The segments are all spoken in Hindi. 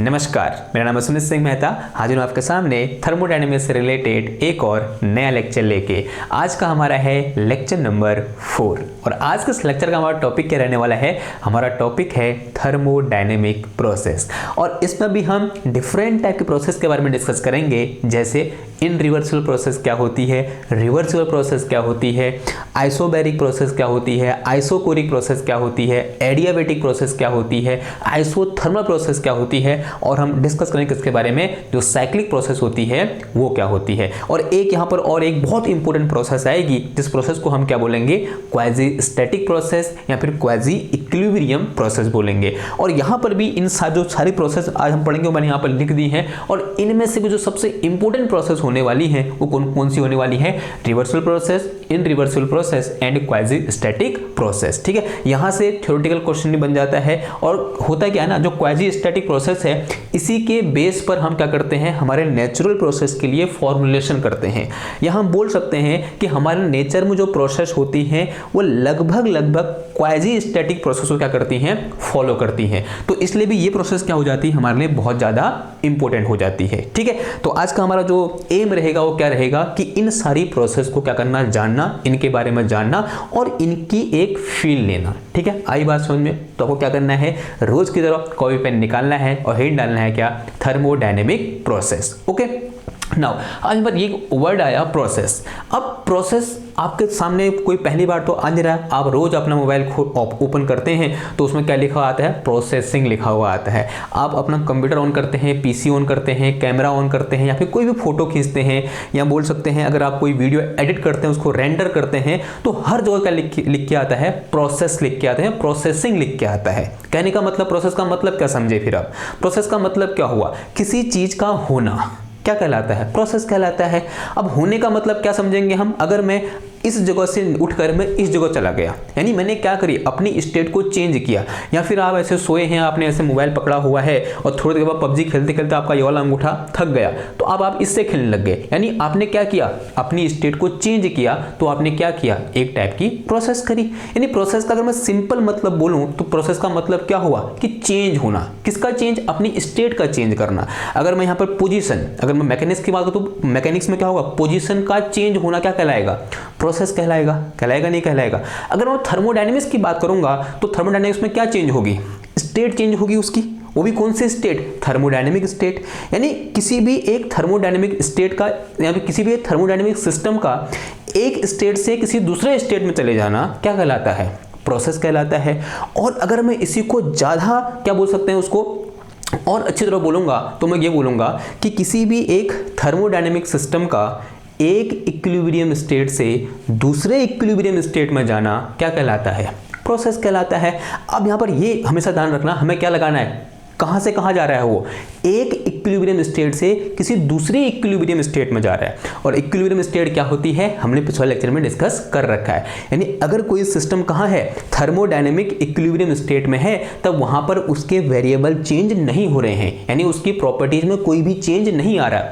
नमस्कार, मेरा नाम है सुमित सिंह मेहता। हाजिर हूँ आपके सामने थर्मोडायनेमिक्स से रिलेटेड एक और नया लेक्चर लेके। आज का हमारा है लेक्चर नंबर 4 और आज के इस लेक्चर का हमारा टॉपिक क्या रहने वाला है। हमारा टॉपिक है थर्मोडायनेमिक प्रोसेस और इसमें भी हम डिफरेंट टाइप के प्रोसेस के बारे में डिस्कस करेंगे, जैसे इनरिवर्सिबल प्रोसेस क्या होती है, रिवर्सिबल प्रोसेस क्या होती है, आइसोबैरिक प्रोसेस क्या होती है, आइसोकोरिक प्रोसेस क्या होती है, एडियाबैटिक प्रोसेस क्या होती है, आइसोथर्मल प्रोसेस क्या होती है और हम डिस्कस करेंगे किसके बारे में, जो साइक्लिक प्रोसेस होती है वो क्या होती है। और एक यहाँ पर और एक बहुत इंपॉर्टेंट प्रोसेस आएगी जिस प्रोसेस को हम क्या बोलेंगे, क्वाजी स्टैटिक प्रोसेस या फिर क्वाजी इक्विलिब्रियम प्रोसेस बोलेंगे। और यहाँ पर भी इन जो सारी प्रोसेस आज हम पढ़ेंगे वो मैंने यहाँ पर लिख दी है और इनमें से भी जो सबसे इंपॉर्टेंट प्रोसेस होने वाली है वो कौन सी होने वाली है, reversible process, irreversible process and quasi static process. ठीक है, यहाँ से थ्योरेटिकल क्वेश्चन भी बन जाता है। और होता क्या है ना, जो क्वाजी स्टैटिक प्रोसेस है इसी के बेस पर हम क्या करते हैं, हमारे नेचुरल प्रोसेस के लिए फॉर्मुलेशन करते हैं। यहाँ हम बोल सकते हैं कि हमारे नेचर में जो प्रोसेस होती हैं वो लगभग क्वाजी स्टैटिक प्रोसेस को क्या करती हैं, फॉलो करती हैं। तो इसलिए भी ये प्रोसेस क्या हो जाती है, हमारे लिए बहुत ज़्यादा इंपॉर्टेंट हो जाती है। ठीक है, तो आज का हमारा जो एम रहेगा वो क्या रहेगा कि इन सारी प्रोसेस को क्या करना, जानना, इनके बारे में जानना और इनकी एक फील लेना। ठीक है, आई बात समझ में। तो आपको क्या करना है, रोज की तरह कॉपी पेन निकालना है और हेड डालना है क्या, थर्मोडायनेमिक प्रोसेस। ओके, नाउ आज पर ये वर्ड आया प्रोसेस। अब प्रोसेस आपके सामने कोई पहली बार तो आ नहीं रहा है। आप रोज अपना मोबाइल ओपन करते हैं तो उसमें क्या लिखा आता है, प्रोसेसिंग लिखा हुआ आता है। आप अपना कंप्यूटर ऑन करते हैं, पीसी ऑन करते हैं, कैमरा ऑन करते हैं या फिर कोई भी फोटो खींचते हैं या बोल सकते हैं अगर आप कोई वीडियो एडिट करते हैं, उसको रेंडर करते हैं, तो हर जगह क्या लिख के आता है, प्रोसेस लिख के आता है, प्रोसेसिंग लिख के आता है। कहने का मतलब, प्रोसेस का मतलब क्या समझे फिर आप, प्रोसेस का मतलब क्या हुआ, किसी चीज का होना क्या कहलाता है, प्रोसेस कहलाता है। अब होने का मतलब क्या समझेंगे हम, अगर मैं इस जगह से उठकर मैं इस जगह चला गया, यानी मैंने क्या करी, अपनी स्टेट को चेंज किया। या फिर आप ऐसे सोए हैं, आपने ऐसे मोबाइल पकड़ा हुआ है और थोड़ी देर बाद पबजी खेलते खेलते आपका ये वाला अंगूठा थक गया तो अब आप इससे खेलने लग गए, यानी आपने क्या किया, अपनी स्टेट को चेंज किया। तो आपने क्या किया, एक टाइप की प्रोसेस करी। यानी प्रोसेस का अगर मैं सिंपल मतलब बोलूं तो प्रोसेस का मतलब क्या हुआ कि चेंज होना। किसका चेंज, अपनी स्टेट का चेंज करना। अगर मैं यहाँ पर पोजीशन, अगर मैं मैकेनिक्स की बात करूं तो मैकेनिक्स में क्या होगा, पोजीशन का चेंज होना क्या कहलाएगा, प्रोसेस कहलाएगा। कहलाएगा नहीं कहलाएगा। अगर मैं थर्मोडायनेमिक्स की बात करूंगा तो थर्मोडायनेमिक्स में क्या चेंज होगी, स्टेट चेंज होगी उसकी, वो भी कौन सी स्टेट, थर्मोडायनेमिक स्टेट। यानी किसी भी एक थर्मोडायनेमिक स्टेट का या फिर किसी भी एक थर्मोडायनेमिक सिस्टम का एक स्टेट से किसी दूसरे स्टेट में चले जाना क्या कहलाता है, प्रोसेस कहलाता है। और अगर मैं इसी को ज्यादा क्या बोल सकते हैं, उसको और अच्छी तरह बोलूंगा तो मैं ये बोलूंगा कि किसी भी एक थर्मोडायनेमिक सिस्टम का एक इक्विलिब्रियम स्टेट से दूसरे इक्विलिब्रियम स्टेट में जाना क्या कहलाता है, प्रोसेस कहलाता है। अब यहाँ पर ये हमेशा ध्यान रखना, हमें क्या लगाना है, कहाँ से कहाँ जा रहा है वो, एक इक्विलिब्रियम स्टेट से किसी दूसरी इक्विलिब्रियम स्टेट में जा रहा है। और इक्विलिब्रियम स्टेट क्या होती है, हमने पिछले लेक्चर में डिस्कस कर रखा है। यानी अगर कोई सिस्टम कहाँ है, थर्मोडायनेमिक इक्विलिब्रियम स्टेट में है, तब वहां पर उसके वेरिएबल चेंज नहीं हो रहे हैं, यानी उसकी प्रॉपर्टीज में कोई भी चेंज नहीं आ रहा है।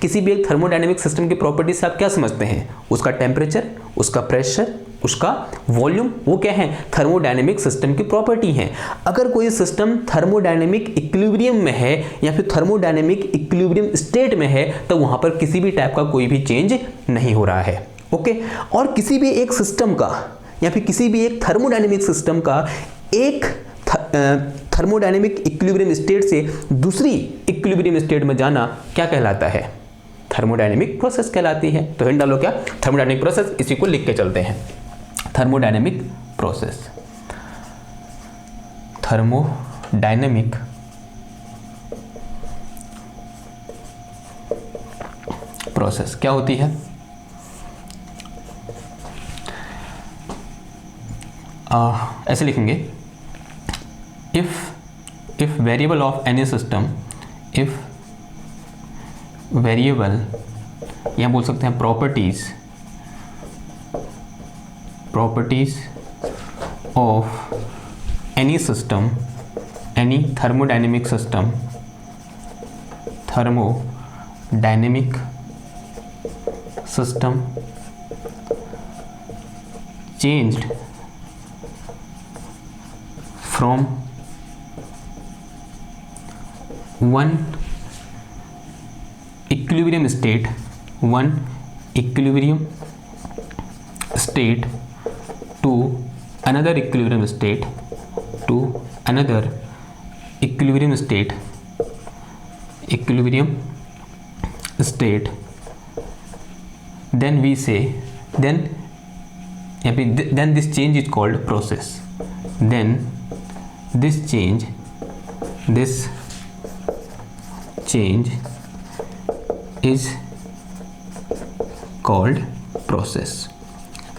किसी भी एक थर्मोडायनेमिक सिस्टम की प्रॉपर्टीज से आप क्या समझते हैं, उसका टेम्परेचर, उसका प्रेशर, उसका वॉल्यूम, वो क्या है, थर्मोडायनेमिक सिस्टम की प्रॉपर्टी है। अगर कोई सिस्टम थर्मोडायनेमिक इक्विलिब्रियम में है या फिर थर्मोडायनेमिक इक्विलिब्रियम स्टेट में है तो वहां पर किसी भी टाइप का कोई भी चेंज नहीं हो रहा है। ओके, और किसी भी एक सिस्टम का या फिर किसी भी एक थर्मोडायनेमिक सिस्टम का एक थर्मोडायनेमिक इक्विलिब्रियम स्टेट से दूसरी इक्विलिब्रियम स्टेट में जाना क्या कहलाता है, थर्मोडायनेमिक प्रोसेस कहलाती है। तो हिंट डालो क्या, थर्मोडायनेमिक प्रोसेस, इसी को लिख के चलते हैं, थर्मोडायनेमिक प्रोसेस। थर्मोडायनेमिक प्रोसेस क्या होती है, ऐसे लिखेंगे, if variable of any system, if variable या बोल सकते हैं properties of any system, any thermodynamic system, thermodynamic system changed from one equilibrium state to another equilibrium state, then we say, then this change is called process. Then this change is called process.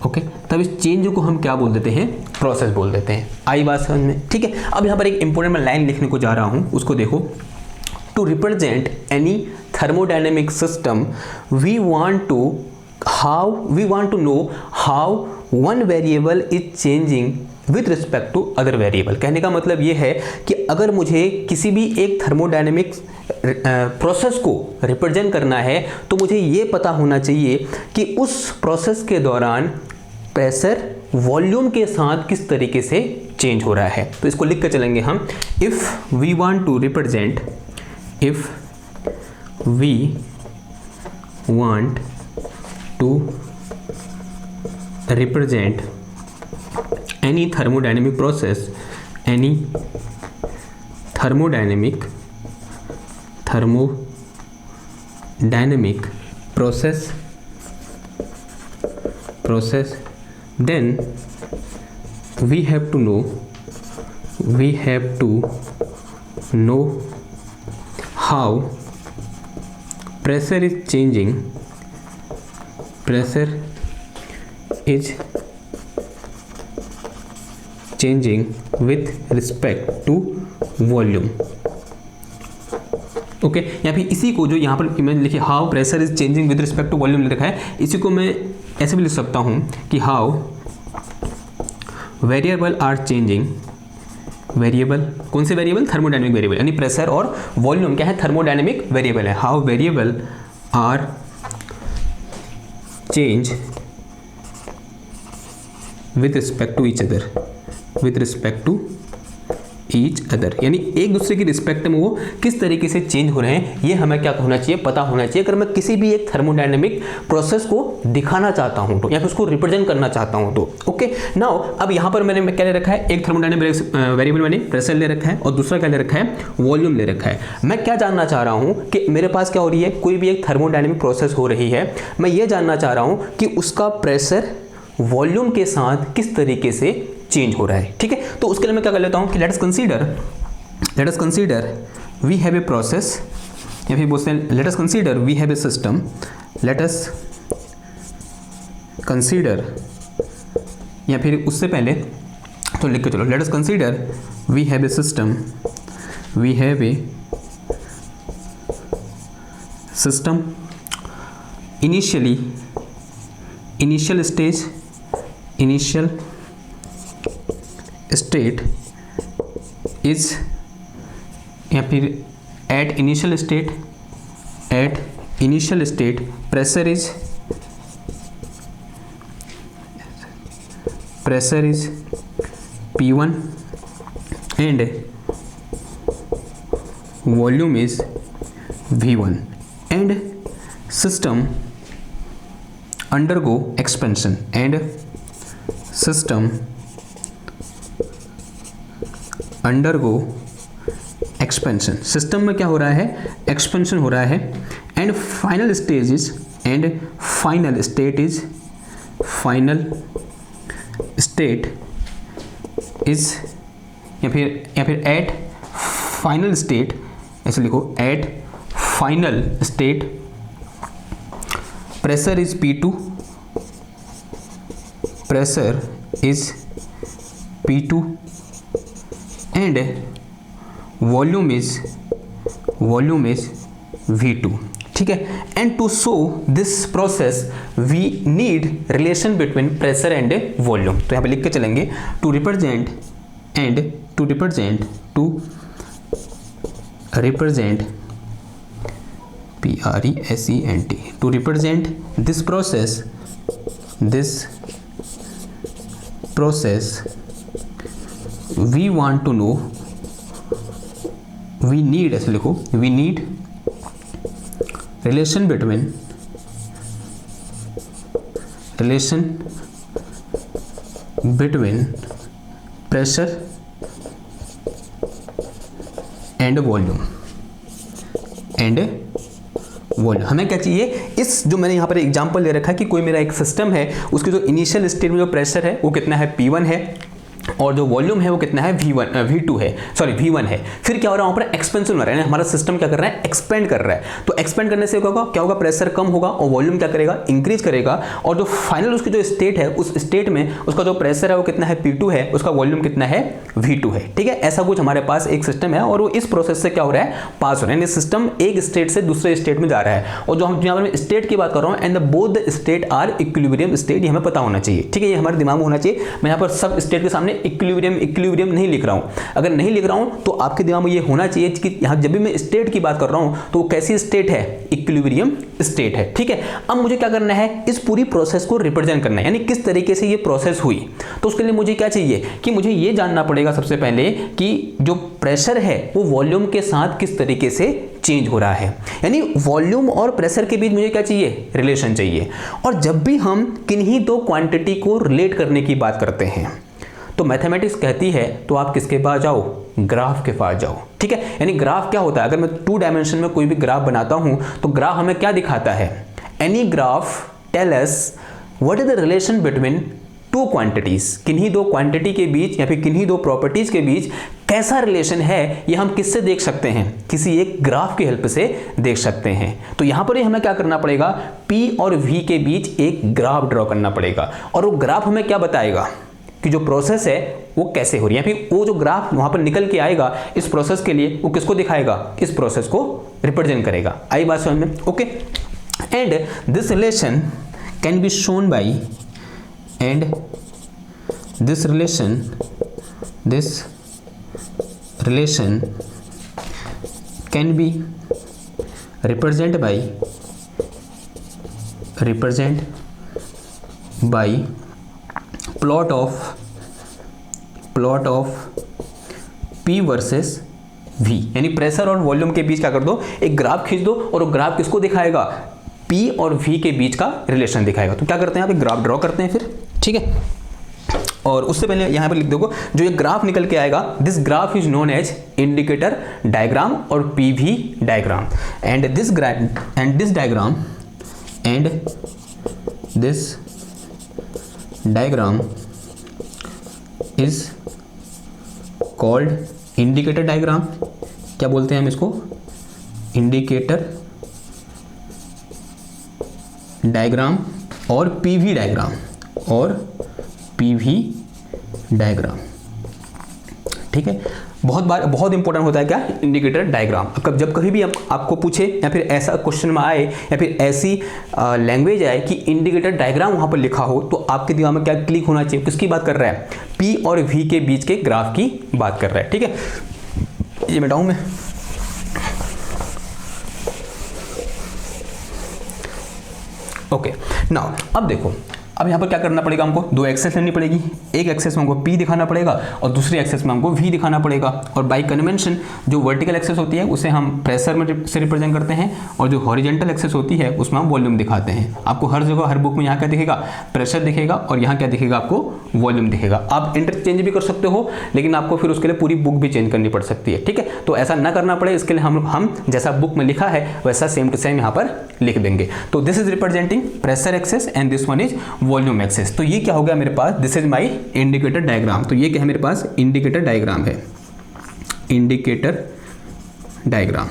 Okay, तब इस चेंज को हम क्या बोल देते हैं? प्रोसेस बोल देते हैं। आई बात समझ में? ठीक है। अब यहाँ पर एक इंपॉर्टेंट मैं लाइन लिखने को जा रहा हूँ, उसको देखो। To represent any thermodynamic system, we want to know how one variable is changing with respect to other variable। कहने का मतलब ये है कि अगर मुझे किसी भी एक थर्मोडायनेमिक प्रोसेस को रिप्रेजेंट करना है तो मुझे ये पता होना चाहिए कि उस प्रोसेस के दौरान प्रेशर वॉल्यूम के साथ किस तरीके से चेंज हो रहा है। तो इसको लिख कर चलेंगे हम। If we want to represent any thermodynamic process, then we have to know how pressure is changing with respect to volume। Okay, या फिर इसी को जो यहाँ पर मैंने लिखी how pressure is changing with respect to volume लिखा है, इसी को मैं ऐसे भी लिख सकता हूँ कि how variable are changing. Variable कौन से वेरिएबल? थर्मोडायनेमिक वेरिएबल, यानी प्रेशर और वॉल्यूम क्या है? थर्मोडायनेमिक वेरिएबल है। How variable are change with respect to each other, यानी एक दूसरे की रिस्पेक्ट में वो किस तरीके से चेंज हो रहे हैं, ये हमें क्या होना चाहिए? पता होना चाहिए। अगर मैं किसी भी एक थर्मोडायनेमिक प्रोसेस को दिखाना चाहता हूं तो, या फिर उसको रिप्रेजेंट करना चाहता हूं तो। ओके, नाउ अब यहाँ पर मैंने क्या ले रखा है? एक थर्मोडायनेमिक वेरिएबल मैंने प्रेशर ले रखा है और दूसरा क्या ले रखा है? वॉल्यूम ले रखा है। मैं क्या जानना चाह रहा हूँ कि मेरे पास क्या हो रही है? कोई भी एक थर्मोडायनेमिक प्रोसेस हो रही है, मैं ये जानना चाह रहा हूँ कि उसका प्रेशर वॉल्यूम के साथ किस तरीके से चेंज हो रहा है। ठीक है, तो उसके लिए मैं क्या कर लेता हूं कि let us consider we have a process, या फिर बोलते हैं let us consider we have a system. Let us consider, या फिर उससे पहले तो लिख के चलो, let us consider we have a system, we have a system initial state is, या फिर at initial state pressure is P1 and volume is V1 and system undergo expansion system में क्या हो रहा है? एक्सपेंशन हो रहा है। एंड फाइनल स्टेट इज या फिर एट फाइनल स्टेट, ऐसे लिखो, at final state pressure is P2 and volume is V2। ठीक है, and to show this process we need relation between pressure and volume. तो यहाँ पे लिख के चलेंगे, to represent PRESENT, to represent this process we want to know we need, ऐसे लिखो, we need relation between pressure and volume हमें क्या चाहिए, इस जो मैंने यहाँ पर एग्जांपल ले रखा है कि कोई मेरा एक सिस्टम है, उसकी जो इनिशियल स्टेट में जो प्रेशर है वो कितना है, P1 है, और जो वॉल्यूम है वो कितना है, V1 है, सॉरी V1 है। फिर क्या हो रहा है, वहाँ पर एक्सपेंशन हो रहा है, हमारा सिस्टम क्या कर रहा है, एक्सपेंड कर रहा है। तो एक्सपेंड करने से क्या होगा, प्रेशर कम होगा और वॉल्यूम क्या करेगा, इंक्रीज करेगा। और जो फाइनल उसकी जो स्टेट है, उस स्टेट में उसका जो प्रेशर है वो कितना है, P2 है, उसका वॉल्यूम कितना है, V2 है। ठीक है, ऐसा कुछ हमारे पास एक सिस्टम है और वो इस प्रोसेस से क्या हो रहा है, पास हो रहा है। सिस्टम एक स्टेट से दूसरे स्टेट में जा रहा है। और जो हम यहाँ पर स्टेट की बात कर रहा हूँ, and both the state are equilibrium state, ये हमें पता होना चाहिए। ठीक है, ये हमारे दिमाग में होना चाहिए। मैं यहाँ पर सब स्टेट के सामने इक्विलिब्रियम नहीं लिख रहा हूं। अगर नहीं लिख रहा हूं तो आपके दिमाग में ये होना चाहिए कि यहां जब भी मैं स्टेट की बात कर रहा हूं तो वो कैसी स्टेट है, इक्विलिब्रियम स्टेट है। ठीक है, अब मुझे क्या करना है, इस पूरी प्रोसेस को रिप्रेजेंट करना है, यानी किस तरीके से ये प्रोसेस हुई। तो उसके लिए मुझे क्या चाहिए कि मुझे ये जानना पड़ेगा सबसे पहले कि जो प्रेशर है वो वॉल्यूम के साथ किस तरीके से चेंज हो रहा है। यानी वॉल्यूम और प्रेशर के बीच मुझे क्या चाहिए, रिलेशन चाहिए। और जब भी हम किन्हीं दो क्वांटिटी को रिलेट करने की बात करते हैं तो मैथमेटिक्स कहती है तो आप किसके पास जाओ, ग्राफ के पास जाओ। ठीक है, यानी ग्राफ क्या होता है, अगर मैं 2 डायमेंशन में कोई भी ग्राफ बनाता हूं तो ग्राफ हमें क्या दिखाता है, any graph tell us what is the relation between 2 quantities, किन्हीं दो क्वांटिटी के बीच या फिर किन्हीं दो प्रॉपर्टीज के बीच कैसा रिलेशन है, ये हम किससे देख सकते हैं, किसी एक ग्राफ की हेल्प से देख सकते हैं। तो यहां पर हमें क्या करना पड़ेगा, P और V के बीच एक ग्राफ ड्रॉ करना पड़ेगा। और वो ग्राफ हमें क्या बताएगा कि जो प्रोसेस है वो कैसे हो रही है, फिर वो जो ग्राफ वहां पर निकल के आएगा इस प्रोसेस के लिए, वो किसको दिखाएगा, इस प्रोसेस को रिप्रेजेंट करेगा। आई बात समझ में? Okay, and this relation can be shown by, and this relation can be represent by plot of P versus V, यानी प्रेशर और वॉल्यूम के बीच क्या कर दो, एक ग्राफ खींच दो और वो ग्राफ किसको दिखाएगा, P और V के बीच का रिलेशन दिखाएगा। तो क्या करते हैं, आप एक ग्राफ ड्रॉ करते हैं फिर। ठीक है, और उससे पहले यहां पर लिख दो जो ये ग्राफ निकल के आएगा, this graph is known as indicator diagram और PV diagram, and this diagram is called indicator diagram. क्या बोलते हैं हम इसको, इंडिकेटर डायग्राम और PV डायग्राम। ठीक है, बहुत इंपॉर्टेंट होता है क्या, इंडिकेटर डायग्राम। जब कभी भी आपको पूछे या फिर ऐसा क्वेश्चन में आए या फिर ऐसी लैंग्वेज आए कि इंडिकेटर डायग्राम वहां पर लिखा हो, तो आपके दिमाग में क्या क्लिक होना चाहिए, किसकी बात कर रहा है, P और V के बीच के ग्राफ की बात कर रहा है। ठीक है, ये मिटाऊं मैं, ओके। नाउ अब देखो, अब यहाँ पर क्या करना पड़ेगा, हमको 2 एक्सेस लेनी पड़ेगी। एक एक्सेस में हमको P दिखाना पड़ेगा और दूसरी एक्सेस में हमको V दिखाना पड़ेगा। और बाय कन्वेंशन जो वर्टिकल एक्सेस होती है उसे हम प्रेशर में से रिप्रेजेंट करते हैं, और जो हॉरिजेंटल एक्सेस होती है उसमें हम वॉल्यूम दिखाते हैं। आपको हर जगह हर बुक में यहाँ क्या दिखेगा, प्रेशर दिखेगा, और यहाँ क्या दिखेगा, आपको वॉल्यूम दिखेगा। आप इंटरचेंज भी कर सकते हो, लेकिन आपको फिर उसके लिए पूरी बुक भी चेंज करनी पड़ सकती है। ठीक है, तो ऐसा ना करना पड़े इसके लिए हम जैसा बुक में लिखा है वैसा सेम टू सेम यहाँ पर लिख देंगे। तो this is representing pressure axis and this one is volume axis. तो ये क्या हो गया मेरे पास, this is my indicator diagram. तो ये क्या है मेरे पास, इंडिकेटर डायग्राम है, इंडिकेटर डायग्राम।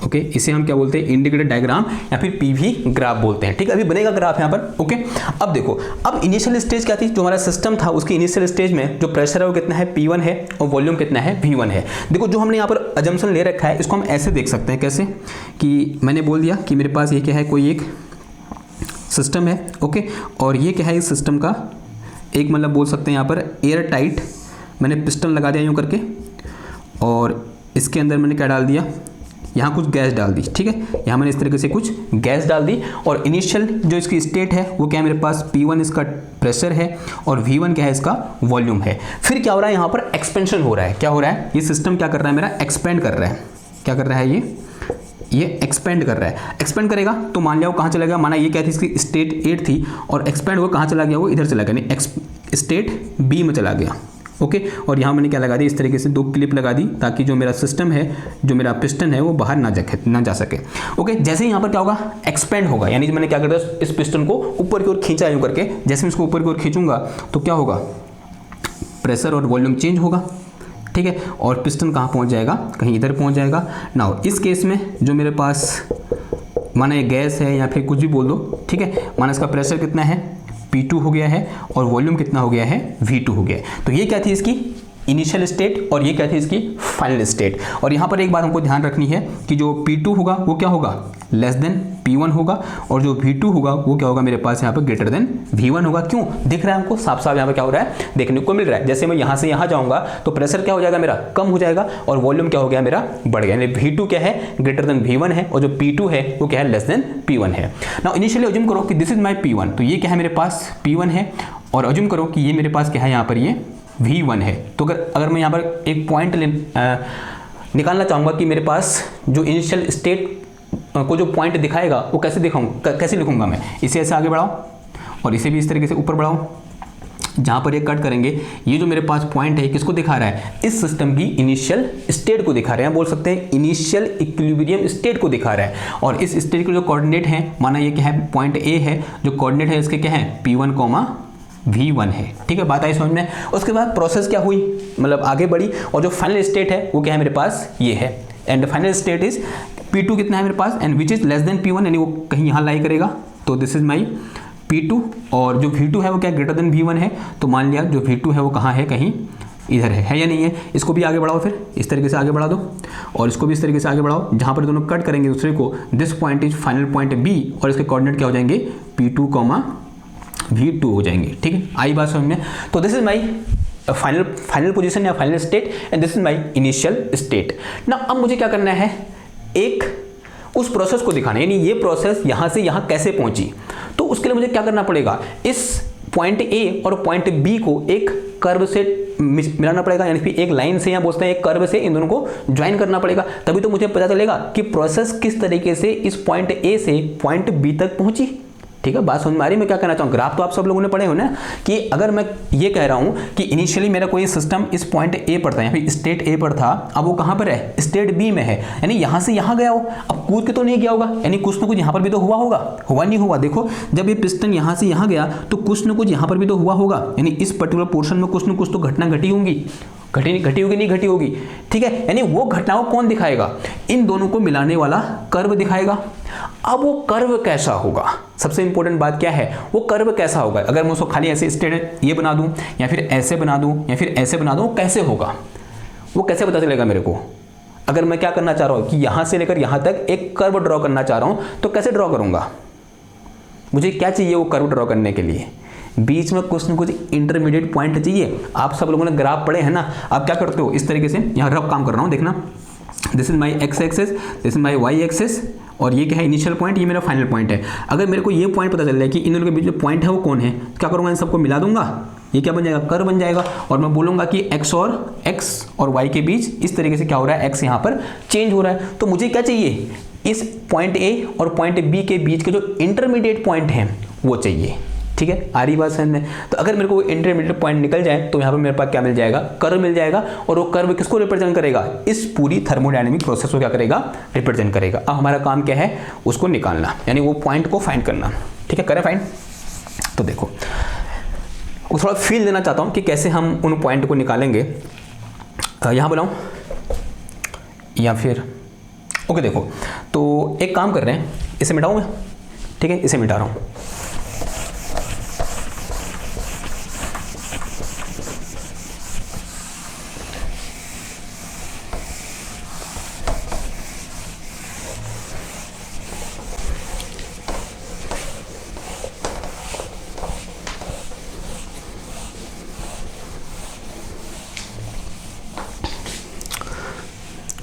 ओके, इसे हम क्या बोलते हैं, इंडिकेटर डायग्राम या फिर PV ग्राफ बोलते हैं। ठीक है, अभी बनेगा ग्राफ यहाँ पर। ओके, अब देखो, अब इनिशियल स्टेज क्या थी, जो हमारा सिस्टम था उसकी इनिशियल स्टेज में जो प्रेशर है वो कितना है, P1 है, और वॉल्यूम कितना है, V1 है। देखो, जो हमने यहाँ पर अजम्पशन ले रखा है इसको हम ऐसे देख सकते हैं, कैसे कि मैंने बोल दिया कि मेरे पास ये क्या है, कोई एक सिस्टम है। ओके, और ये क्या है, इस सिस्टम का एक मतलब बोल सकते हैं यहाँ पर एयर टाइट मैंने पिस्टन लगा दिया यूँ करके, और इसके अंदर मैंने क्या डाल दिया, यहाँ कुछ गैस डाल दी, ठीक है, यहाँ मैंने इस तरीके से कुछ गैस डाल दी और इनिशियल जो इसकी स्टेट है वो क्या है मेरे पास, P1 इसका प्रेशर है और V1 क्या है इसका वॉल्यूम है। फिर क्या हो रहा है, यहाँ पर एक्सपेंशन हो रहा है। क्या हो रहा है, ये सिस्टम क्या कर रहा है मेरा, एक्सपेंड कर रहा है। क्या कर रहा है ये एक्सपेंड कर रहा है। एक्सपेंड करेगा तो मान लिया वो कहाँ चला गया, माना ये क्या थी, इसकी स्टेट 8 थी और एक्सपेंड हुआ कहाँ चला गया, वो इधर चला गया, यानी स्टेट बी में चला गया। ओके, और यहाँ मैंने क्या लगा दी, इस तरीके से 2 क्लिप लगा दी ताकि जो मेरा सिस्टम है, जो मेरा पिस्टन है वो बाहर ना जा सके। ओके, जैसे ही यहाँ पर क्या होगा, एक्सपेंड होगा, यानी मैंने क्या कर दिया, इस पिस्टन को ऊपर की ओर खींचा यूँ करके, जैसे मैं इसको ऊपर की ओर खींचूंगा तो क्या होगा, प्रेशर और वॉल्यूम चेंज होगा, ठीक है, और पिस्टन कहाँ पहुँच जाएगा, कहीं इधर पहुँच जाएगा। नाउ इस केस में जो मेरे पास माना ये गैस है या फिर कुछ भी बोल दो, ठीक है, माना इसका प्रेशर कितना है, P2 हो गया है और वॉल्यूम कितना हो गया है, V2 हो गया है। तो ये क्या थी इसकी इनिशियल स्टेट और ये क्या थी इसकी फाइनल स्टेट। और यहाँ पर एक बात हमको ध्यान रखनी है कि जो P2 होगा वो क्या होगा, लेस देन P1 होगा और जो V2 होगा वो क्या होगा मेरे पास यहाँ पर ग्रेटर देन V1 होगा। क्यों, दिख रहा है हमको साफ साफ यहाँ पर क्या हो रहा है, देखने को मिल रहा है। जैसे मैं यहाँ से यहाँ जाऊँगा तो प्रेशर क्या हो जाएगा मेरा, कम हो जाएगा और वॉल्यूम क्या हो गया मेरा, बढ़ गया, यानी V2 क्या है, ग्रेटर देन V1 है और जो P2 है वो क्या है, लेस देन P1 है। नाउ इनिशियली अज्यूम करो कि दिस इज माई P1, तो ये क्या है मेरे पास P1 है और अज्यूम करो कि ये मेरे पास क्या है, यहाँ पर ये V1 है। तो अगर मैं यहाँ पर एक पॉइंट निकालना चाहूँगा कि मेरे पास जो इनिशियल स्टेट को जो पॉइंट दिखाएगा वो कैसे दिखाऊंगा, कैसे लिखूंगा मैं, इसे ऐसे आगे बढ़ाओ और इसे भी इस तरीके से ऊपर बढ़ाओ। जहाँ पर ये कट करेंगे, ये जो मेरे पास पॉइंट है किसको दिखा रहा है, इस सिस्टम की इनिशियल स्टेट को दिखा रहे हैं, बोल सकते हैं इनिशियल इक्विलिब्रियम स्टेट को दिखा रहा है। और इस स्टेट के जो कोऑर्डिनेट है, माना ये क्या है, पॉइंट ए है, जो कोऑर्डिनेट है इसके क्या है, P1, V1 है, ठीक है, बात आई समझ में। उसके बाद प्रोसेस क्या हुई, मतलब आगे बढ़ी और जो फाइनल स्टेट है वो क्या है मेरे पास, ये है, and final state is P2 कितना है मेरे पास, and which is less than P1, यानी वो कहीं यहाँ लाई करेगा, तो दिस इज माई P2 और जो V2 है वो क्या ग्रेटर देन V1 है, तो मान लिया जो V2 है वो कहाँ है, कहीं इधर है या नहीं है। इसको भी आगे बढ़ाओ, फिर इस तरीके से आगे बढ़ा दो और इसको भी इस तरीके से आगे बढ़ाओ, जहाँ पर दोनों कट करेंगे दूसरे को, this point is final point B और इसके कोऑर्डिनेट क्या हो जाएंगे, P2, V2 हो जाएंगे, ठीक है, आई बात समझ में। तो this is my final position या final state and this is my initial state. ना अब मुझे क्या करना है, एक उस प्रोसेस को दिखाना है, यानी ये प्रोसेस यहाँ से यहाँ कैसे पहुंची। तो उसके लिए मुझे क्या करना पड़ेगा, इस पॉइंट ए और पॉइंट बी को एक कर्व से मिलाना पड़ेगा, यानी कि एक लाइन से या बोलते हैं एक कर्व से इन दोनों को ज्वाइन करना पड़ेगा, तभी तो मुझे पता चलेगा कि प्रोसेस किस तरीके से इस पॉइंट ए से पॉइंट बी तक पहुंची। ठीक है, बात समझ में आ रही है मैं क्या कहना चाहूँ। ग्राफ तो आप सब लोगों ने पढ़े हो ना, कि अगर मैं ये कह रहा हूँ कि इनिशियली मेरा कोई सिस्टम इस पॉइंट ए पर था, या फिर स्टेट ए पर था, अब वो कहाँ पर है, स्टेट बी में है, यानी यहाँ से यहाँ गया हो, अब कूद के तो नहीं गया होगा, यानी कुछ ना कुछ यहाँ पर भी तो हुआ होगा, हुआ नहीं हुआ। देखो जब ये पिस्टन यहाँ से यहाँ गया तो कुछ ना कुछ यहाँ पर भी तो हुआ होगा, यानी इस पर्टिकुलर पोर्शन में कुछ ना कुछ तो घटना घटी होंगी, घटी होगी नहीं घटी होगी, ठीक है, यानी वो घटनाओं कौन दिखाएगा, इन दोनों को मिलाने वाला कर्व दिखाएगा। अब वो कर्व कैसा होगा, सबसे इंपॉर्टेंट बात क्या है, वो कर्व कैसा होगा। अगर मैं उसको खाली ऐसे स्ट्रेट ये बना दूं या फिर ऐसे बना दूं या फिर ऐसे बना दूं, कैसे होगा, वो कैसे पता चलेगा मेरे को। अगर मैं क्या करना चाह रहा हूं कि यहां से लेकर यहां तक एक कर्व ड्रॉ करना चाह रहा हूं, तो कैसे ड्रॉ करूंगा, मुझे क्या चाहिए वो कर्व ड्रॉ करने के लिए, बीच में कुछ न कुछ इंटरमीडिएट पॉइंट चाहिए। आप सब लोगों ने ग्राफ पढ़े हैं ना, आप क्या करते हो इस तरीके से, यहाँ रफ काम कर रहा हूँ, देखना, this is my X axis, this is my Y axis, और ये क्या है इनिशियल पॉइंट, ये मेरा फाइनल पॉइंट है। अगर मेरे को ये पॉइंट पता चल जाए कि इन दोनों के बीच में पॉइंट है वो कौन है, तो क्या करूँगा, इन सबको मिला दूंगा, ये क्या बन जाएगा, कर्व बन जाएगा, और मैं बोलूँगा कि एक्स और वाई के बीच इस तरीके से क्या हो रहा है, एक्स यहाँ पर चेंज हो रहा है। तो मुझे क्या चाहिए, इस पॉइंट ए और पॉइंट बी के बीच के जो इंटरमीडिएट पॉइंट हैं वो चाहिए। ठीक है, आ रही बात समझ में। तो अगर मेरे को इंटरमीडिएट पॉइंट निकल जाए तो यहाँ पर मेरे पास क्या मिल जाएगा, कर्व मिल जाएगा, और वो कर्व किसको रिप्रेजेंट करेगा, इस पूरी थर्मोडायनेमिक प्रोसेस को क्या करेगा, रिप्रेजेंट करेगा। अब हमारा काम क्या है, उसको निकालना, यानी वो पॉइंट को फाइंड करना। ठीक है, करें फाइंड। तो देखो वो थोड़ा फील देना चाहता हूँ कि कैसे हम उन पॉइंट को निकालेंगे। यहाँ बनाऊँ या फिर ओके, देखो तो एक काम कर रहे हैं, इसे मिटाऊँ मैं, ठीक है, इसे मिटा रहा हूँ।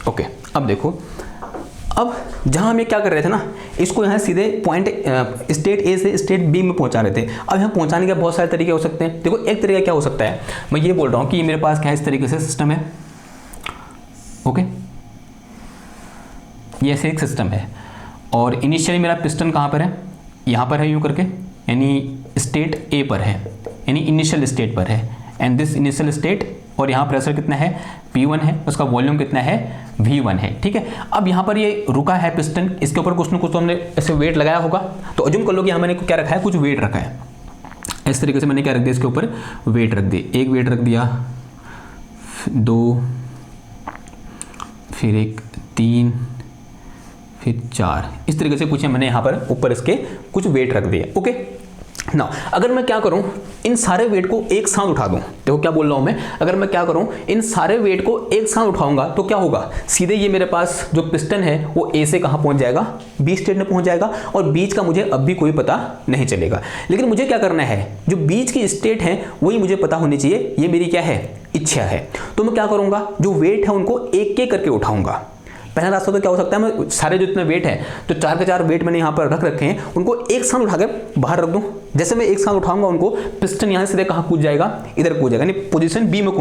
ओके, अब देखो अब जहाँ हम ये क्या कर रहे थे ना, इसको यहाँ सीधे पॉइंट स्टेट ए से स्टेट बी में पहुँचा रहे थे। अब यहाँ पहुँचाने के बहुत सारे तरीके हो सकते हैं। देखो एक तरीका क्या हो सकता है, मैं ये बोल रहा हूँ कि मेरे पास क्या है, इस तरीके से सिस्टम है, ओके, ये ऐसे एक सिस्टम है और इनिशियली मेरा पिस्टन कहाँ पर है, यहाँ पर है यूँ करके, यानी स्टेट ए पर है, यानी इनिशियल स्टेट पर है, एंड दिस इनिशियल स्टेट, और यहाँ प्रेशर कितना है P1 है, उसका वॉल्यूम कितना है V1 है, ठीक है। अब यहाँ पर ये रुका है पिस्टन, इसके ऊपर कुछ ना कुछ तो हमने ऐसे वेट लगाया होगा, तो अज्यूम कर लो कि यहाँ मैंने क्या रखा है, कुछ वेट रखा है, इस तरीके से मैंने क्या रख दिया, इसके ऊपर वेट रख दिए, एक वेट रख दिया, 2, फिर एक 3, फिर 4, इस तरीके से कुछ मैंने यहाँ पर ऊपर इसके कुछ वेट रख दिए, ओके ना। अगर मैं क्या करूं, इन सारे वेट को एक साथ उठा दूं, देखो क्या बोल रहा हूं मैं, अगर मैं क्या करूं, इन सारे वेट को एक साथ उठाऊंगा तो क्या होगा, सीधे ये मेरे पास जो पिस्टन है वो ए से कहां पहुंच जाएगा, बी स्टेट में पहुंच जाएगा, और बीच का मुझे अब भी कोई पता नहीं चलेगा। लेकिन मुझे क्या करना है, जो बीच की स्टेट है वही मुझे पता होनी चाहिए, ये मेरी क्या है, इच्छा है। तो मैं क्या करूंगा, जो वेट है उनको एक एक करके उठाऊंगा। पहला रास्ता तो क्या हो सकता है, मैं सारे जो इतने वेट हैं, तो 4 के 4 वेट मैंने यहाँ पर रख रखे हैं, उनको एक साथ उठाकर बाहर रख दूँ। जैसे मैं एक साथ उठाऊंगा उनको, पिस्टन यहाँ से कहाँ कूद जाएगा, इधर कूद जाएगा, यानी पोजीशन बी में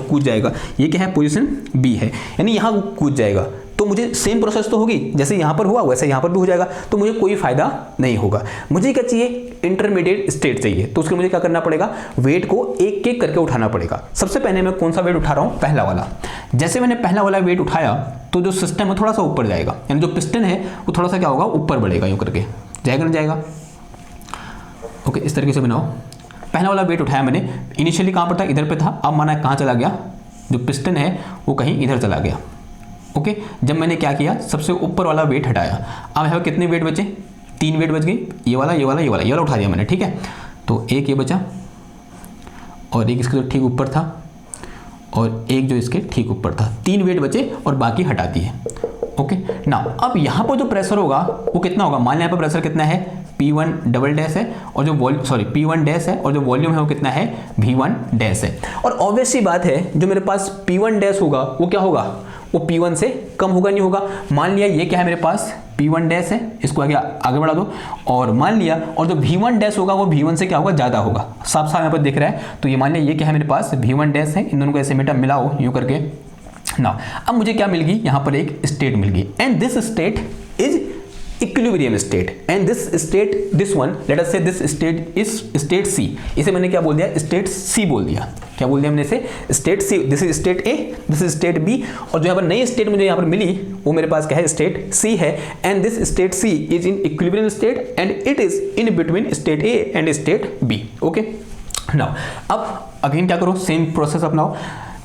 कूद जाएगा। ये क्या है, पोजीशन बी है, यानी यहाँ कूद जाएगा। तो मुझे सेम प्रोसेस तो होगी, जैसे यहाँ पर हुआ वैसे यहाँ पर भी हो जाएगा, तो मुझे कोई फायदा नहीं होगा। मुझे क्या चाहिए, इंटरमीडिएट स्टेट चाहिए। तो उसके मुझे क्या करना पड़ेगा, वेट को एक एक करके उठाना पड़ेगा। सबसे पहले मैं कौन सा वेट उठा रहा हूँ, पहला वाला। जैसे मैंने पहला वाला वेट उठाया तो जो सिस्टम है थोड़ा सा ऊपर जाएगा, यानी जो पिस्टन है वो थोड़ा सा क्या होगा, ऊपर बढ़ेगा, यूँ करके जाएगा ना जाएगा, ओके, इस तरीके से बनाओ। पहला वाला वेट उठाया मैंने, इनिशियली कहाँ पर था, इधर पे था, अब माना कहाँ चला गया, जो पिस्टन है वो कहीं इधर चला गया, ओके। जब मैंने क्या किया, सबसे ऊपर वाला वेट हटाया, अब यहाँ कितने वेट बचे, 3 वेट बच गए, ये वाला ये वाला ये वाला, ये वाला उठा दिया मैंने, ठीक है। तो एक ये बचा, और एक इसके जो ठीक ऊपर था, और एक जो इसके ठीक ऊपर था, 3 वेट बचे और बाकी हटा दिए, ओके ना। अब यहाँ पर जो प्रेशर होगा वो कितना होगा, मान लें यहाँ पर प्रेशर कितना है, P1 डबल डैश है, और जो P1 डैश है, और जो वॉल्यूम है वो कितना है, V1 डैश है। और ऑब्वियस सी बात है, जो मेरे पास P1 डैश होगा वो क्या होगा, वो P1 से कम होगा, नहीं होगा। मान लिया ये क्या है मेरे पास, P1 डैश है, इसको आगे बढ़ा दो, और मान लिया, और जो V1 डैश होगा वो V1 से क्या होगा, ज़्यादा होगा, साफ साफ यहाँ पर दिख रहा है। तो ये मान लिया ये क्या है मेरे पास, V1 डैश है, इन दोनों को ऐसे मिलाओ यूँ करके ना। अब मुझे क्या मिल गई, यहाँ पर एक स्टेट मिल गई, and this state is equilibrium state, and this state, this one, let us से दिस स्टेट इज स्टेट सी। इसे मैंने क्या बोल दिया, स्टेट सी बोल दिया। क्या बोल दिया हमने इसे, state C. This is state A, this is state B, और जो यहाँ पर नई स्टेट मुझे यहाँ पर मिली वो मेरे पास क्या है, स्टेट सी है, and this state C is in equilibrium state, and it is in between state A and state B, okay. Now अब अगेन क्या करो, सेम प्रोसेस अपनाओ,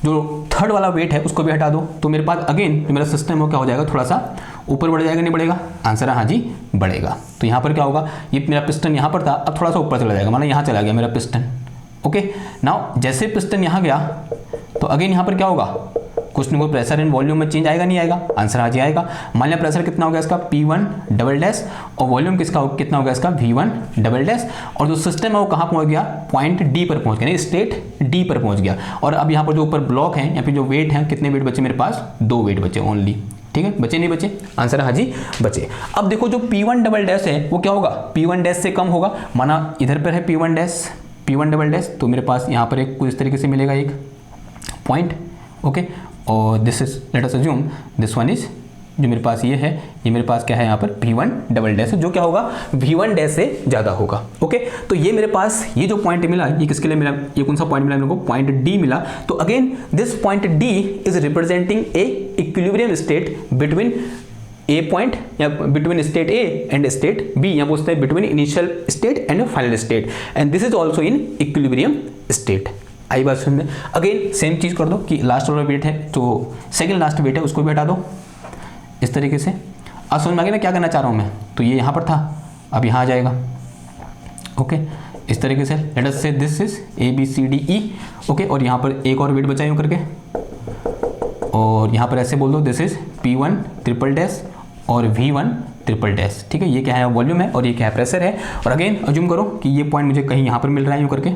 जो थर्ड वाला वेट है उसको भी हटा दो, तो मेरे पास अगेन जो मेरा सिस्टम है क्या हो जाएगा, थोड़ा सा ऊपर बढ़ जाएगा, नहीं बढ़ेगा, आंसर है हाँ जी बढ़ेगा। तो यहाँ पर क्या होगा, ये मेरा पिस्टन यहाँ पर था, अब थोड़ा सा ऊपर चला जाएगा, माना यहाँ चला गया मेरा पिस्टन, ओके। नाउ जैसे पिस्टन यहाँ गया तो अगेन यहाँ पर क्या होगा, कुछ ना कुछ प्रेशर इन वॉल्यूम में चेंज आएगा, नहीं आएगा, आंसर हाँ जी आएगा। मान लिया प्रेशर कितना हो गया इसका, P1 डबल डैश, और वॉल्यूम कितना हो गया इसका, V1 डबल डैश, और जो सिस्टम है वो कहाँ पहुँच गया, पॉइंट डी पर पहुँच गया, स्टेट डी पर पहुँच गया। और अब यहाँ पर जो ऊपर ब्लॉक है, यहाँ पे जो वेट है, कितने वेट बचे मेरे पास, 2 वेट बचे ओनली, ठीक है, बचे नहीं बचे, आंसर हाँ जी बचे। अब देखो जो P1 डबल डैश है वो क्या होगा, P1 डैश से कम होगा, माना इधर पर है P1 dash, P1 double dash, तो मेरे पास यहाँ पर एक कुछ इस तरीके से मिलेगा एक पॉइंट, ओके। और this is, let us assume this one is, जो मेरे पास ये है, ये मेरे पास क्या है यहाँ पर P1 डबल डैश है, जो क्या होगा, V1 डैश से ज़्यादा होगा, ओके। तो ये मेरे पास ये जो पॉइंट मिला, ये किसके लिए मिला, ये कौन सा पॉइंट मिला मेरे को, पॉइंट डी मिला। तो again this point D is representing a equilibrium state between A point, या between state A and state B, यहाँ बोलते हैं between initial state and final state, and this is also in equilibrium state. आई बात समझ में। अगेन सेम चीज़ कर दो कि लास्ट वाला वेट है, तो सेकंड लास्ट वेट है उसको भी हटा दो इस तरीके से। अब समझ में आ गया मैं क्या करना चाह रहा हूँ मैं, तो ये यहाँ पर था, अब यहाँ आ जाएगा, ओके, इस तरीके से। लेट अस से दिस इज ABCDE, ओके, और यहाँ पर एक और वेट बचा यूँ करके, और यहाँ पर ऐसे बोल दो this is P1 triple dash और V1 ट्रिपल डैश, ठीक है। ये क्या है, वॉल्यूम है, और ये क्या है, प्रेशर है। और अगेन अज्यूम करो कि ये पॉइंट मुझे कहीं यहाँ पर मिल रहा है यूँ करके,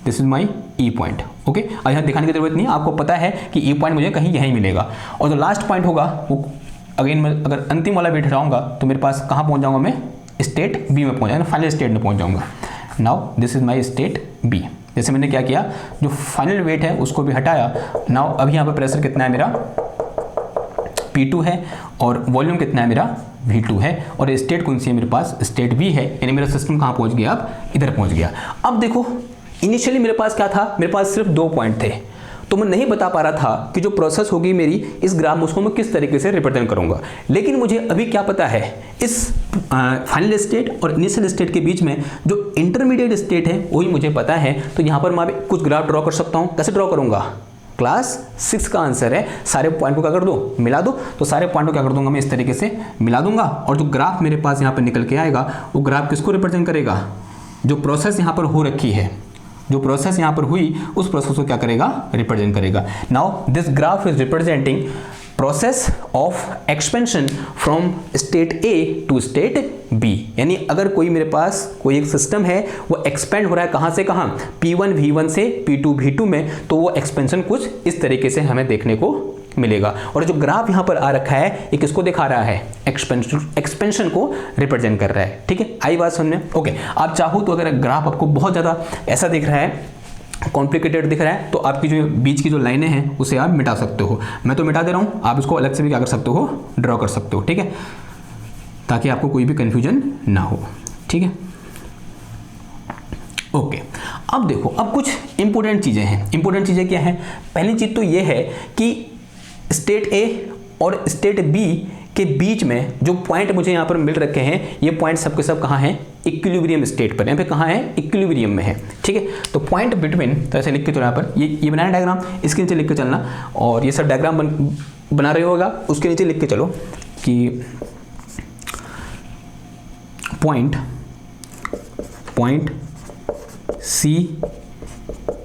this is my E point, okay. अब यहाँ दिखाने की जरूरत नहीं है, आपको पता है कि E पॉइंट मुझे कहीं यहीं मिलेगा। और जो लास्ट पॉइंट होगा वो अगेन मैं अगर अंतिम वाला वेट हटाऊंगा तो मेरे पास कहाँ पहुँच जाऊँगा मैं, स्टेट बी में पहुँच जाऊँगा, फाइनल स्टेट में पहुँच जाऊँगा। Now this is my state B. जैसे मैंने क्या किया, जो फाइनल वेट है उसको भी हटाया। नाउ अभी यहाँ पर प्रेशर कितना है मेरा, P2 है, और वॉल्यूम कितना है मेरा, V2 है, और स्टेट कौन सी है मेरे पास, स्टेट B है। यानी मेरा सिस्टम कहाँ पहुँच गया, अब इधर पहुँच गया। अब देखो इनिशियली मेरे पास क्या था, मेरे पास सिर्फ 2 पॉइंट थे, तो मैं नहीं बता पा रहा था कि जो प्रोसेस होगी मेरी इस ग्राफ में उसको मैं किस तरीके से रिप्रेजेंट करूंगा। लेकिन मुझे अभी क्या पता है, इस फाइनल स्टेट और इनिशियल स्टेट के बीच में जो इंटरमीडिएट स्टेट है वही मुझे पता है। तो यहाँ पर मैं कुछ ग्राफ ड्रॉ कर सकता हूँ। कैसे ड्रॉ करूँगा, क्लास 6 का आंसर है, सारे पॉइंट को क्या कर दो, मिला दो। तो सारे पॉइंट को क्या कर दूंगा मैं, इस तरीके से मिला दूंगा, और जो ग्राफ मेरे पास यहाँ पर निकल के आएगा वो ग्राफ किसको रिप्रेजेंट करेगा, जो प्रोसेस यहाँ पर हो रखी है, जो प्रोसेस यहाँ पर हुई उस प्रोसेस को क्या करेगा, रिप्रेजेंट करेगा। Now this graph is representing process of expansion from state A to state B. यानी अगर कोई मेरे पास कोई एक सिस्टम है वो एक्सपेंड हो रहा है कहाँ से कहाँ, P1 V1 से P2 V2 में, तो वो एक्सपेंशन कुछ इस तरीके से हमें देखने को मिलेगा। और जो ग्राफ यहाँ पर आ रखा है ये किसको दिखा रहा है, एक्सपेंशन को रिप्रेजेंट कर रहा है। ठीक है, आई बात समझ में? ओके, आप चाहो तो अगर ग्राफ आपको बहुत ज़्यादा ऐसा दिख रहा है, कॉम्प्लिकेटेड दिख रहा है, तो आपकी जो बीच की जो लाइनें हैं उसे आप मिटा सकते हो। मैं तो मिटा दे रहा हूँ, आप इसको अलग से भी क्या कर सकते हो, ड्रॉ कर सकते हो। ठीक है, ताकि आपको कोई भी कन्फ्यूजन ना हो। ठीक है, ओके। अब देखो, अब कुछ इंपॉर्टेंट चीज़ें हैं। इंपॉर्टेंट चीज़ें क्या हैं? पहली चीज़ तो ये है कि स्टेट ए और स्टेट बी के बीच में जो पॉइंट मुझे यहाँ पर मिल रखे हैं, ये पॉइंट सबके सब कहाँ हैं, इक्विलिब्रियम स्टेट पर। यहाँ पे कहाँ है, इक्विलिब्रियम में है। ठीक है, तो पॉइंट बिटवीन, तो ऐसे लिख के चलो, यहाँ पर ये बनाना डायग्राम, इसके नीचे लिख के चलना, और ये सब डायग्राम बना रहे होगा, उसके नीचे लिख के चलो कि point C,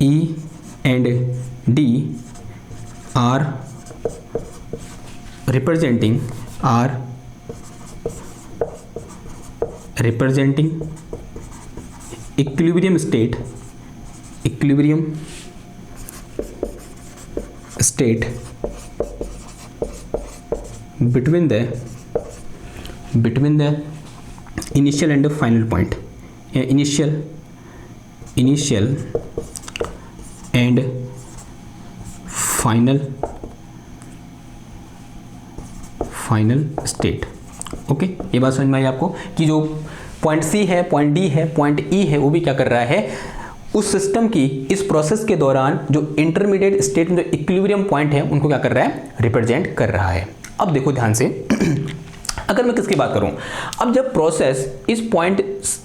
E and D are representing equilibrium state between the initial and the final point. initial and final state. Okay, ये बात समझ में आई आपको कि जो पॉइंट सी है, पॉइंट डी है, पॉइंट ई है, वो भी क्या कर रहा है, उस सिस्टम की इस प्रोसेस के दौरान जो इंटरमीडिएट स्टेट में जो इक्विलिब्रियम पॉइंट है उनको क्या कर रहा है, रिप्रेजेंट कर रहा है। अब देखो ध्यान से अगर मैं किसकी बात करूं, अब जब प्रोसेस इस पॉइंट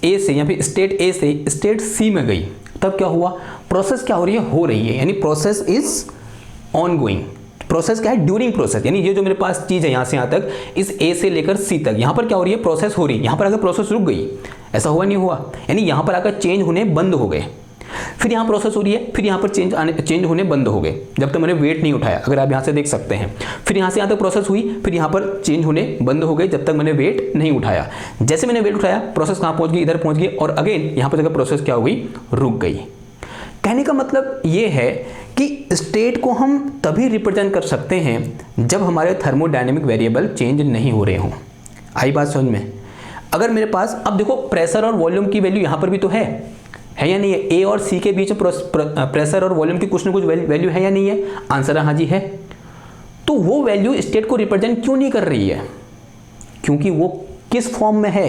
ए से या फिर स्टेट ए से स्टेट सी में गई, तब क्या हुआ, प्रोसेस क्या हो रही है, यानी प्रोसेस इज ऑनगोइंग। प्रोसेस क्या है, ड्यूरिंग प्रोसेस, यानी ये जो मेरे पास चीज है यहाँ से यहाँ तक, इस ए से लेकर सी तक, यहाँ पर क्या हो रही है, प्रोसेस हो रही है। यहाँ पर अगर प्रोसेस रुक गई, ऐसा हुआ नहीं हुआ, यानी यहाँ पर आकर चेंज होने बंद हो गए, फिर यहाँ प्रोसेस हो रही है, फिर यहाँ पर चेंज होने बंद हो गए जब तक मैंने वेट नहीं उठाया। अगर आप यहाँ से देख सकते हैं, फिर यहाँ से यहाँ तक प्रोसेस हुई, फिर यहाँ पर चेंज होने बंद हो गए जब तक मैंने वेट नहीं उठाया। जैसे मैंने वेट उठाया, प्रोसेस कहाँ पहुँच गई, इधर पहुँच गई, और अगेन यहाँ पर जगह प्रोसेस क्या हो गई, रुक गई। कहने का मतलब ये है कि स्टेट को हम तभी रिप्रेजेंट कर सकते हैं जब हमारे थर्मोडायनेमिक वेरिएबल चेंज नहीं हो रहे हों। आई बात समझ में? अगर मेरे पास, अब देखो प्रेशर और वॉल्यूम की वैल्यू यहाँ पर भी तो है या नहीं है, ए और सी के बीच प्रेशर और वॉल्यूम की कुछ ना कुछ वैल्यू है या नहीं है, आंसर है हाँ जी है। तो वो वैल्यू स्टेट को रिप्रेजेंट क्यों नहीं कर रही है, क्योंकि वो किस फॉर्म में है,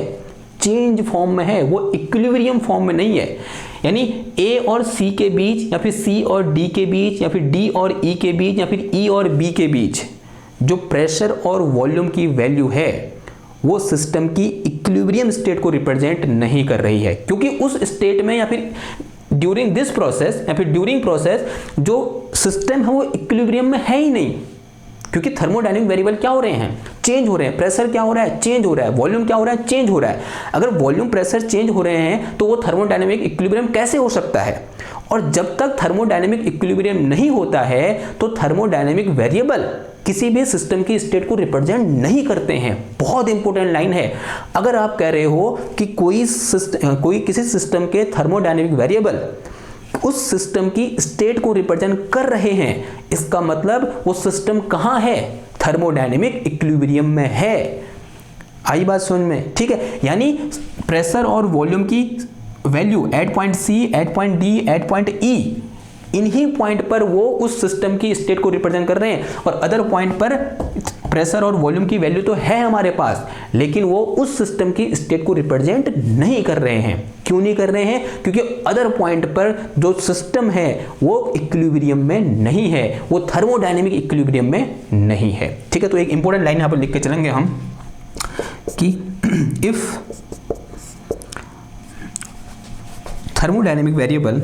चेंज फॉर्म में है, वो इक्विलिब्रियम फॉर्म में नहीं है। यानी ए और सी के बीच, या फिर सी और डी के बीच, या फिर डी और ई के बीच, या फिर ई और बी के बीच जो प्रेशर और वॉल्यूम की वैल्यू है वो सिस्टम की इक्विलिब्रियम स्टेट को रिप्रेजेंट नहीं कर रही है, क्योंकि उस स्टेट में या फिर ड्यूरिंग दिस प्रोसेस या फिर ड्यूरिंग प्रोसेस जो सिस्टम है वो इक्विलिब्रियम में है ही नहीं, क्योंकि थर्मोडायनेमिक वेरिएबल क्या हो रहे हैं, चेंज हो रहे हैं। प्रेशर क्या हो रहा है, चेंज हो रहा है। वॉल्यूम क्या हो रहा है, चेंज हो रहा है। अगर वॉल्यूम प्रेशर चेंज हो रहे हैं तो वो थर्मोडायनेमिक इक्विलिब्रियम कैसे हो सकता है? और जब तक थर्मोडायनेमिक इक्विलिब्रियम नहीं होता है तो थर्मोडायनेमिक वेरिएबल किसी भी सिस्टम की स्टेट को रिप्रेजेंट नहीं करते हैं। बहुत इंपॉर्टेंट लाइन है। अगर आप कह रहे हो कि कोई किसी सिस्टम के थर्मोडायनेमिक वेरिएबल उस सिस्टम की स्टेट को रिप्रेजेंट कर रहे हैं, इसका मतलब वो सिस्टम कहाँ है, थर्मोडायनेमिक इक्विलिब्रियम में है। आई बात समझ में? ठीक है, यानी प्रेशर और वॉल्यूम की value at point C, at point D, at point E, इन्हीं पॉइंट पर वो उस सिस्टम की स्टेट को रिप्रेजेंट कर रहे हैं, और अदर पॉइंट पर प्रेशर और वॉल्यूम की वैल्यू तो है हमारे पास, लेकिन वो उस सिस्टम की स्टेट को रिप्रेजेंट नहीं कर रहे हैं। क्यों नहीं कर रहे हैं? क्योंकि अदर पॉइंट पर जो सिस्टम है वो इक्विलिब्रियम में नहीं है, वो थर्मोडायनेमिक इक्विलिब्रियम में नहीं है। ठीक है, तो एक इंपॉर्टेंट लाइन यहां पर लिख के चलेंगे हम कि इफ थर्मोडायनेमिक वेरिएबल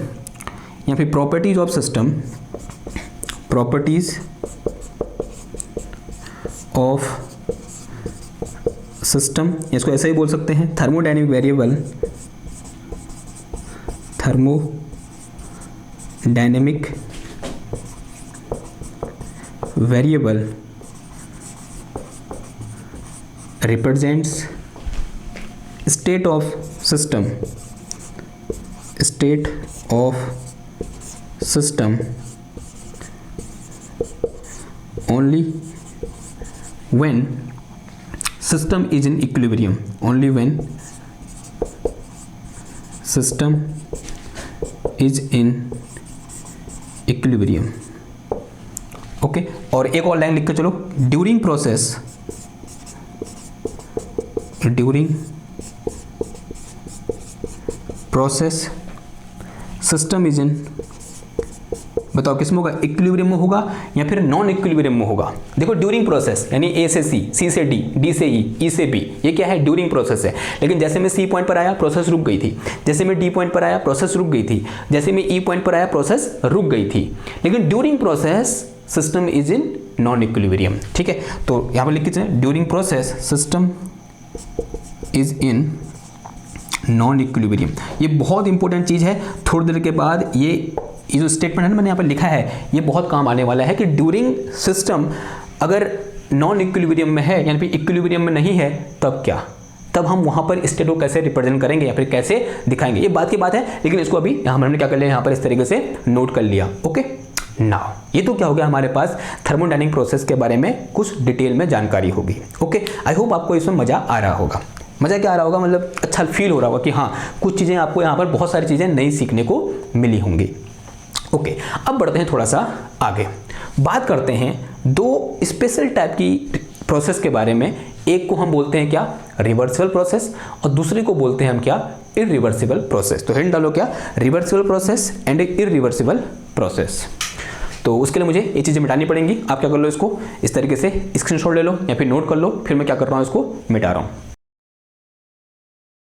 या फिर properties of system, properties of system, इसको ऐसे ही बोल सकते हैं, thermodynamic variable, thermodynamic variable represents state of system, state of system only when system is in equilibrium, only when system is in equilibrium। Okay, और एक और लाइन लिख के चलो, during process, during process system is in, बताओ किस में होगा? इक्विलिब्रियम में होगा या फिर नॉन इक्विलिब्रियम में होगा? देखो ड्यूरिंग प्रोसेस यानी ए से सी, सी से डी, डी से ई से बी, ये क्या है? ड्यूरिंग प्रोसेस है। लेकिन जैसे मैं सी पॉइंट पर आया प्रोसेस रुक गई थी, जैसे मैं डी पॉइंट पर आया प्रोसेस रुक गई थी, जैसे मैं ई पॉइंट पर आया प्रोसेस रुक गई थी। लेकिन during process system is in non equilibrium. ठीक है, तो यहाँ पर लिख के चलें, during process system is in non equilibrium. ये बहुत इंपॉर्टेंट चीज़ है। थोड़ी देर के बाद ये जो स्टेटमेंट है ना मैंने यहाँ पर लिखा है, ये बहुत काम आने वाला है कि ड्यूरिंग सिस्टम अगर नॉन इक्विलिब्रियम में है यानी फिर इक्विलिब्रियम में नहीं है, तब क्या? तब हम वहाँ पर स्टेट को कैसे रिप्रेजेंट करेंगे या फिर कैसे दिखाएंगे, ये बात की बात है। लेकिन इसको अभी यहाँ हमने क्या कर लिया, यहाँ पर इस तरीके से नोट कर लिया। ओके, नाउ ये तो क्या हो गया, हमारे पास थर्मोडायनेमिक प्रोसेस के बारे में कुछ डिटेल में जानकारी होगी। ओके, आई होप आपको इसमें मज़ा आ रहा होगा। मज़ा क्या आ रहा होगा, मतलब अच्छा फील हो रहा होगा कि हाँ कुछ चीज़ें आपको यहाँ पर बहुत सारी चीज़ें नई सीखने को मिली होंगी। ओके, अब बढ़ते हैं थोड़ा सा आगे, बात करते हैं दो स्पेशल टाइप की प्रोसेस के बारे में। एक को हम बोलते हैं क्या, रिवर्सिबल प्रोसेस, और दूसरे को बोलते हैं हम क्या, इरिवर्सिबल प्रोसेस। तो हिंट डालो क्या, reversible process and irreversible process. तो उसके लिए मुझे ये चीज़ें मिटानी पड़ेंगी। आप क्या कर लो, इसको इस तरीके से स्क्रीनशॉट ले लो या फिर नोट कर लो, फिर मैं क्या कर रहा हूँ, इसको मिटा रहा हूँ।